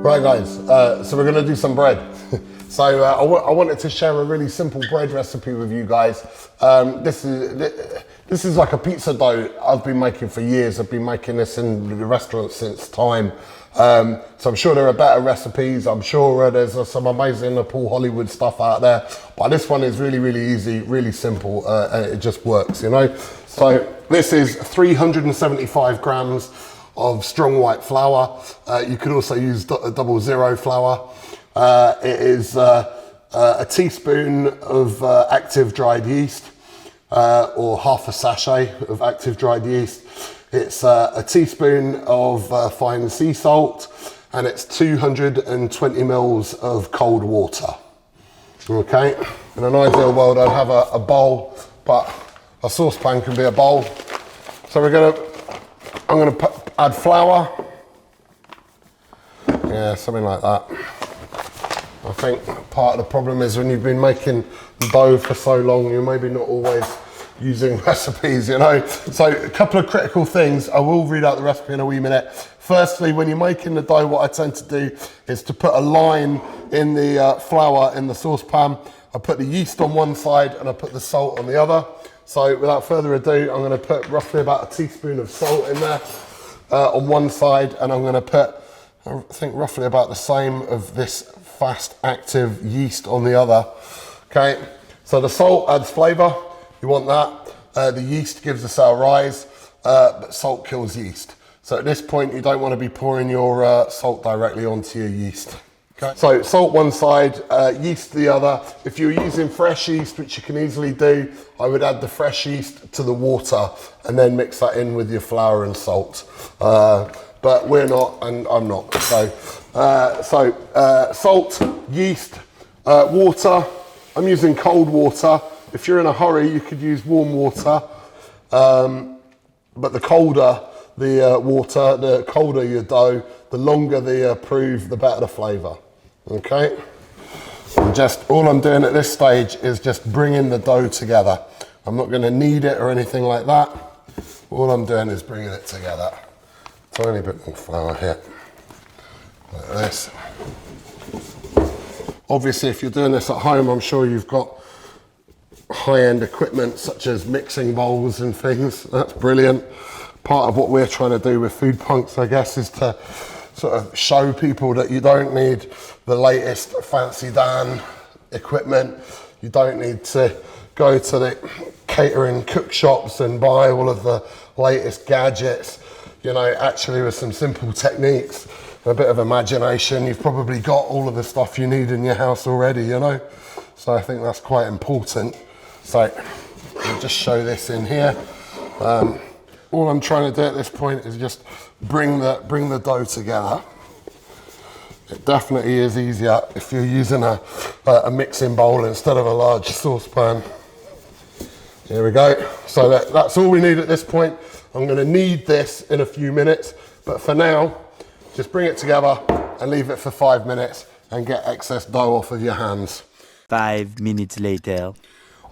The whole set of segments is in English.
Right guys, so we're gonna do some bread. So I wanted to share a really simple bread recipe with you guys. This is like a pizza dough I've been making for years. I've been making this in the restaurant since time. So I'm sure there are better recipes. I'm sure there's some amazing Paul Hollywood stuff out there. But this one is really, really easy, really simple, and it just works, you know? So this is 375 grams of strong white flour. You could also use double zero flour. It is a teaspoon of active dried yeast, or half a sachet of active dried yeast. It's a teaspoon of fine sea salt, and it's 220 mils of cold water. Okay, in an ideal world I'd have a bowl, but a saucepan can be a bowl. So I'm gonna add flour. Yeah, something like that. I think part of the problem is when you've been making dough for so long, you're maybe not always using recipes, you know? So a couple of critical things. I will read out the recipe in a wee minute. Firstly, when you're making the dough, what I tend to do is to put a line in the flour in the saucepan. I put the yeast on one side and I put the salt on the other. So without further ado, I'm gonna put roughly about a teaspoon of salt in there on one side, and I'm gonna put, I think roughly about the same of this fast active yeast on the other. Okay, so the salt adds flavor, you want that. The yeast gives us our rise, but salt kills yeast. So at this point, you don't want to be pouring your salt directly onto your yeast. Okay. So salt one side, yeast the other. If you're using fresh yeast, which you can easily do, I would add the fresh yeast to the water and then mix that in with your flour and salt. But we're not, and I'm not. So salt, yeast, water. I'm using cold water. If you're in a hurry, you could use warm water. But the colder the water, the colder your dough, the longer the proof, the better the flavor. Okay? And just all I'm doing at this stage is just bringing the dough together. I'm not going to knead it or anything like that. All I'm doing is bringing it together. Tiny bit more flour here, like this. Obviously, if you're doing this at home, I'm sure you've got high-end equipment such as mixing bowls and things. That's brilliant. Part of what we're trying to do with Food Punks, I guess, is to sort of show people that you don't need the latest fancy Dan equipment. You don't need to go to the catering cook shops and buy all of the latest gadgets. You know, actually with some simple techniques and a bit of imagination, you've probably got all of the stuff you need in your house already, you know? So I think that's quite important. So I'll just show this in here. All I'm trying to do at this point is just bring the dough together. It definitely is easier if you're using a mixing bowl instead of a large saucepan. Here we go. So that's all we need at this point. I'm going to knead this in a few minutes, but for now, just bring it together and leave it for 5 minutes and get excess dough off of your hands. 5 minutes later.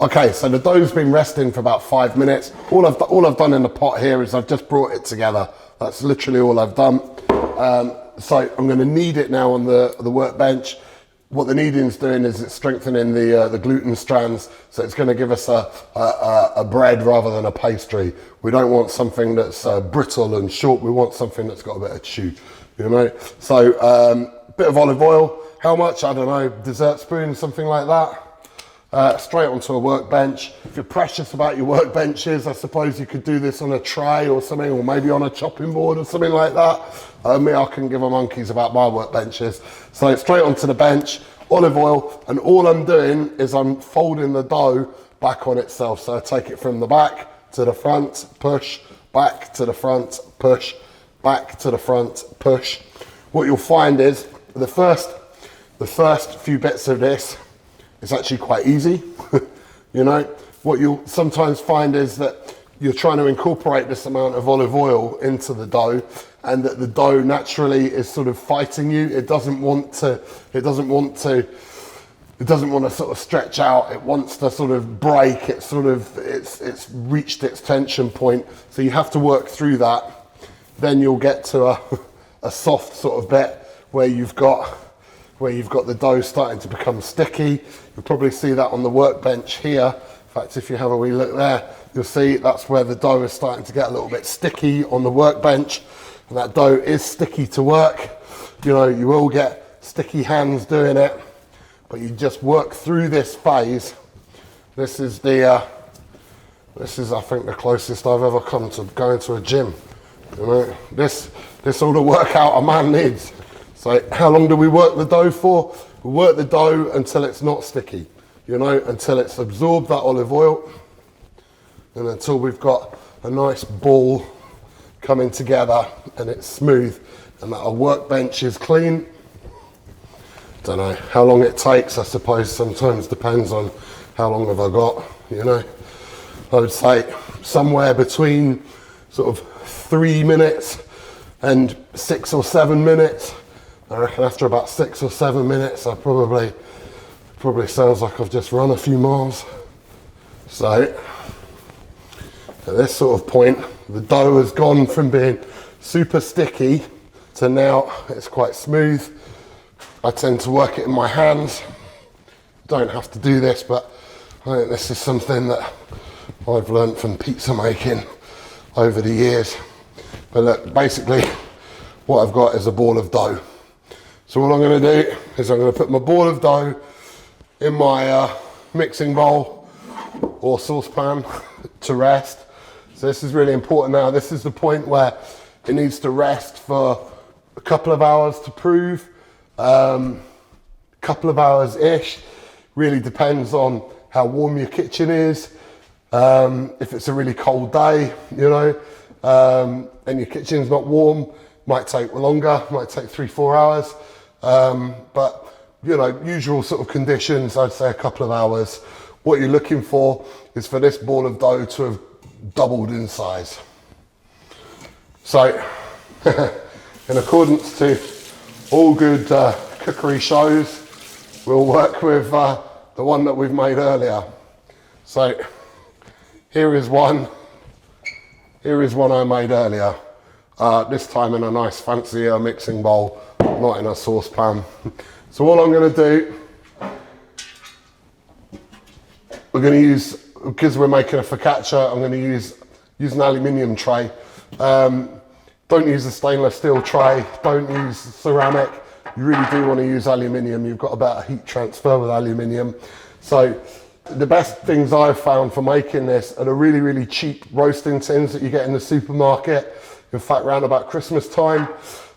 Okay, so the dough's been resting for about 5 minutes. All I've done in the pot here is I've just brought it together. That's literally all I've done. So I'm going to knead it now on the workbench. What the kneading's doing is it's strengthening the gluten strands, so it's going to give us a bread rather than a pastry. We don't want something that's brittle and short. We want something that's got a bit of chew, you know. So bit of olive oil. How much? I don't know. Dessert spoon, something like that. Straight onto a workbench. If you're precious about your workbenches, I suppose you could do this on a tray or something, or maybe on a chopping board or something like that. Me, I can give a monkeys about my workbenches. So straight onto the bench, olive oil, and all I'm doing is I'm folding the dough back on itself. So I take it from the back to the front, push, back to the front, push, back to the front, push. What you'll find is the first few bits of this, it's actually quite easy. You know, what you'll sometimes find is that you're trying to incorporate this amount of olive oil into the dough, and that the dough naturally is sort of fighting you. It doesn't want to sort of stretch out. It wants to sort of break. It's reached its tension point. So you have to work through that. Then you'll get to a soft sort of bit where you've got the dough starting to become sticky. You'll probably see that on the workbench here. In fact, if you have a wee look there, you'll see that's where the dough is starting to get a little bit sticky on the workbench. And that dough is sticky to work. You know, you will get sticky hands doing it, but you just work through this phase. This is I think the closest I've ever come to going to a gym. You know, this all the workout a man needs. So how long do we work the dough for? We work the dough until it's not sticky, you know, until it's absorbed that olive oil, and until we've got a nice ball coming together and it's smooth and that our workbench is clean. Don't know how long it takes, I suppose sometimes depends on how long have I got, you know. I would say somewhere between sort of 3 minutes and 6 or 7 minutes. I reckon after about 6 or 7 minutes, I probably sounds like I've just run a few miles. So at this sort of point, the dough has gone from being super sticky to now it's quite smooth. I tend to work it in my hands. Don't have to do this, but I think this is something that I've learned from pizza making over the years. But look, basically what I've got is a ball of dough. So all I'm going to do is I'm going to put my ball of dough in my mixing bowl or saucepan to rest. So this is really important now. This is the point where it needs to rest for a couple of hours to prove, couple of hours-ish. Really depends on how warm your kitchen is. If it's a really cold day, you know, and your kitchen's not warm, might take longer, might take 3-4 hours. But, you know, usual sort of conditions, I'd say a couple of hours. What you're looking for is for this ball of dough to have doubled in size. So, in accordance to all good cookery shows, we'll work with the one that we've made earlier. So, here is one I made earlier. This time in a nice fancier mixing bowl, not in a saucepan. So all I'm going to do, we're going to use, because we're making a focaccia, I'm going to use an aluminium tray. Don't use a stainless steel tray, don't use ceramic. You really do want to use aluminium. You've got a better heat transfer with aluminium. So the best things I've found for making this are the really, really cheap roasting tins that you get in the supermarket. In fact, around about Christmas time,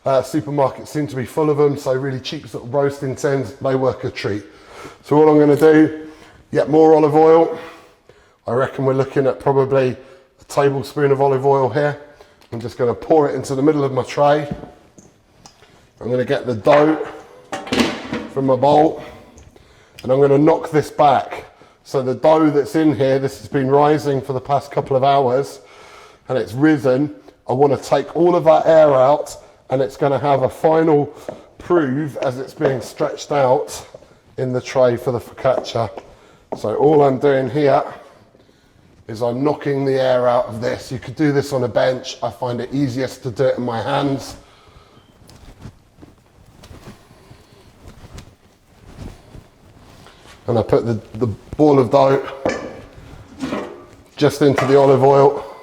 supermarkets seem to be full of them. So really cheap sort of roasting tins, they work a treat. So all I'm going to do, get more olive oil. I reckon we're looking at probably a tablespoon of olive oil here. I'm just going to pour it into the middle of my tray. I'm going to get the dough from my bowl and I'm going to knock this back. So the dough that's in here, this has been rising for the past couple of hours and it's risen. I want to take all of that air out and it's going to have a final prove as it's being stretched out in the tray for the focaccia. So all I'm doing here is I'm knocking the air out of this. You could do this on a bench. I find it easiest to do it in my hands. And I put the ball of dough just into the olive oil.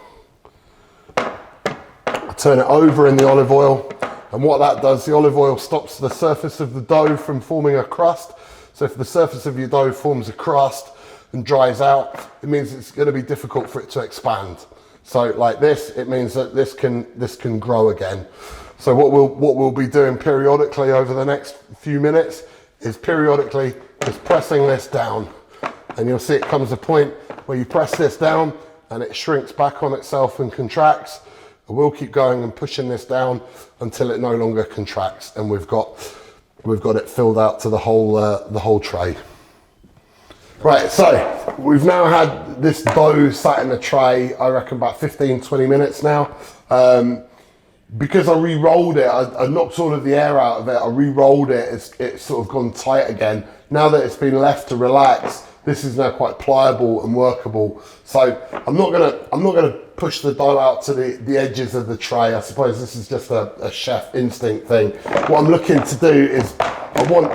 I turn it over in the olive oil. And what that does, the olive oil stops the surface of the dough from forming a crust. So if the surface of your dough forms a crust and dries out, it means it's going to be difficult for it to expand. So like this, it means that this can grow again. So what we'll be doing periodically over the next few minutes is periodically just pressing this down. And you'll see it comes a point where you press this down and it shrinks back on itself and contracts. And we'll keep going and pushing this down until it no longer contracts and we've got it filled out to the whole tray. Right, so we've now had this dough sat in the tray, I reckon about 15-20 minutes now. Because I re-rolled it, I knocked all of the air out of it, I re-rolled it, it's sort of gone tight again. Now that it's been left to relax, this is now quite pliable and workable. So I'm not gonna push the dough out to the edges of the tray. I suppose this is just a chef instinct thing. What I'm looking to do is I want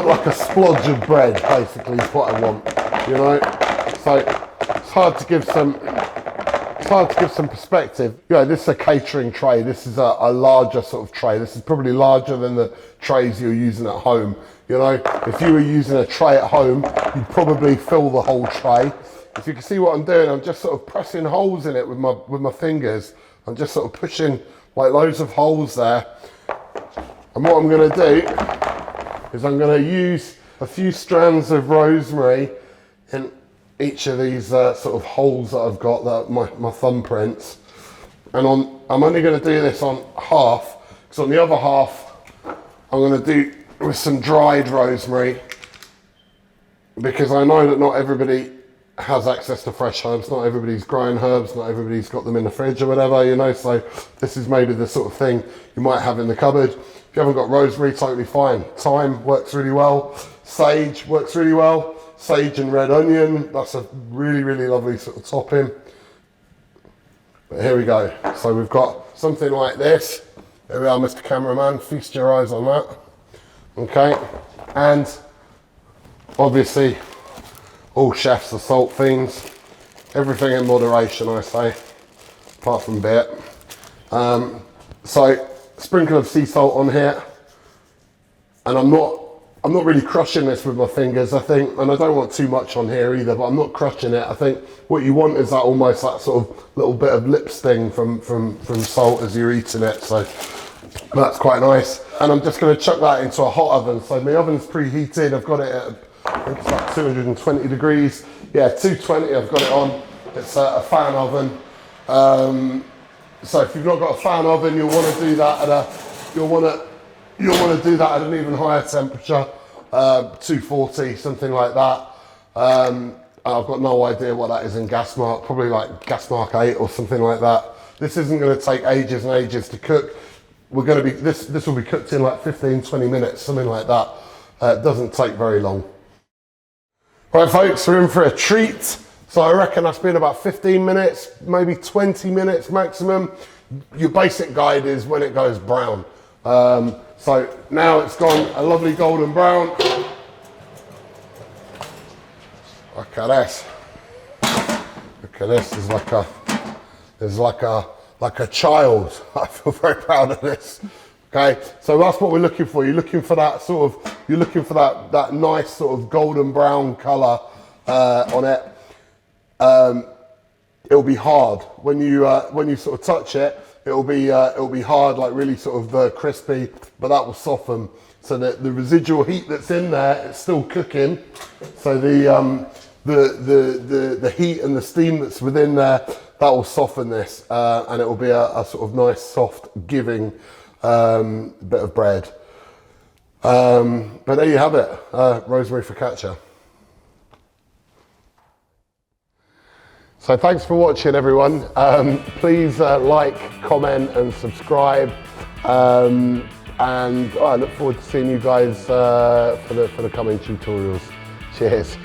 like a splodge of bread, basically, is what I want, you know? So it's hard to give some perspective. You know, this is a catering tray. This is a larger sort of tray. This is probably larger than the trays you're using at home. You know, if you were using a tray at home, you'd probably fill the whole tray. If you can see what I'm doing, I'm just sort of pressing holes in it with my fingers. I'm just sort of pushing like loads of holes there. And what I'm gonna do is I'm gonna use a few strands of rosemary in each of these sort of holes that I've got, that my thumbprints. And I'm only gonna do this on half, because on the other half, I'm gonna do with some dried rosemary, because I know that not everybody has access to fresh herbs, not everybody's growing herbs, not everybody's got them in the fridge or whatever, you know, so this is maybe the sort of thing you might have in the cupboard. If you haven't got rosemary, totally fine. Thyme works really well. Sage works really well. Sage and red onion, that's a really, really lovely sort of topping. But here we go. So we've got something like this. There we are, Mr. Cameraman, feast your eyes on that. Okay, and obviously all chefs are salt fiends. Everything in moderation, I say, apart from beer. So sprinkle of sea salt on here, and I'm not really crushing this with my fingers, I think, and I don't want too much on here either, but I'm not crushing it. I think what you want is that almost that sort of little bit of lip sting from salt as you're eating it, so that's quite nice. And I'm just going to chuck that into a hot oven. So my oven's preheated, I've got it at, I think it's like 220 degrees. Yeah, 220 I've got it on. It's a fan oven. So if you've not got a fan oven, you'll want to do that at an even higher temperature, 240, something like that. I've got no idea what that is in gas mark, probably like gas mark 8 or something like that. This isn't going to take ages and ages to cook. We're going to be, this will be cooked in like 15, 20 minutes, something like that. It doesn't take very long. Right folks, we're in for a treat. So I reckon that's been about 15 minutes, maybe 20 minutes maximum. Your basic guide is when it goes brown. So now it's gone a lovely golden brown. Look at this. Look at this. There's like a child. I feel very proud of this. Okay, so that's what we're looking for. You're looking for that sort of, that nice sort of golden brown colour on it. It'll be hard when you sort of touch it. It'll be hard, like really sort of crispy, but that will soften. So that the residual heat that's in there, it's still cooking. So the heat and the steam that's within there, that will soften this, and it will be a sort of nice, soft, giving bit of bread. But there you have it, rosemary focaccia. So thanks for watching, everyone. Please like, comment and subscribe. And I look forward to seeing you guys for the coming tutorials. Cheers.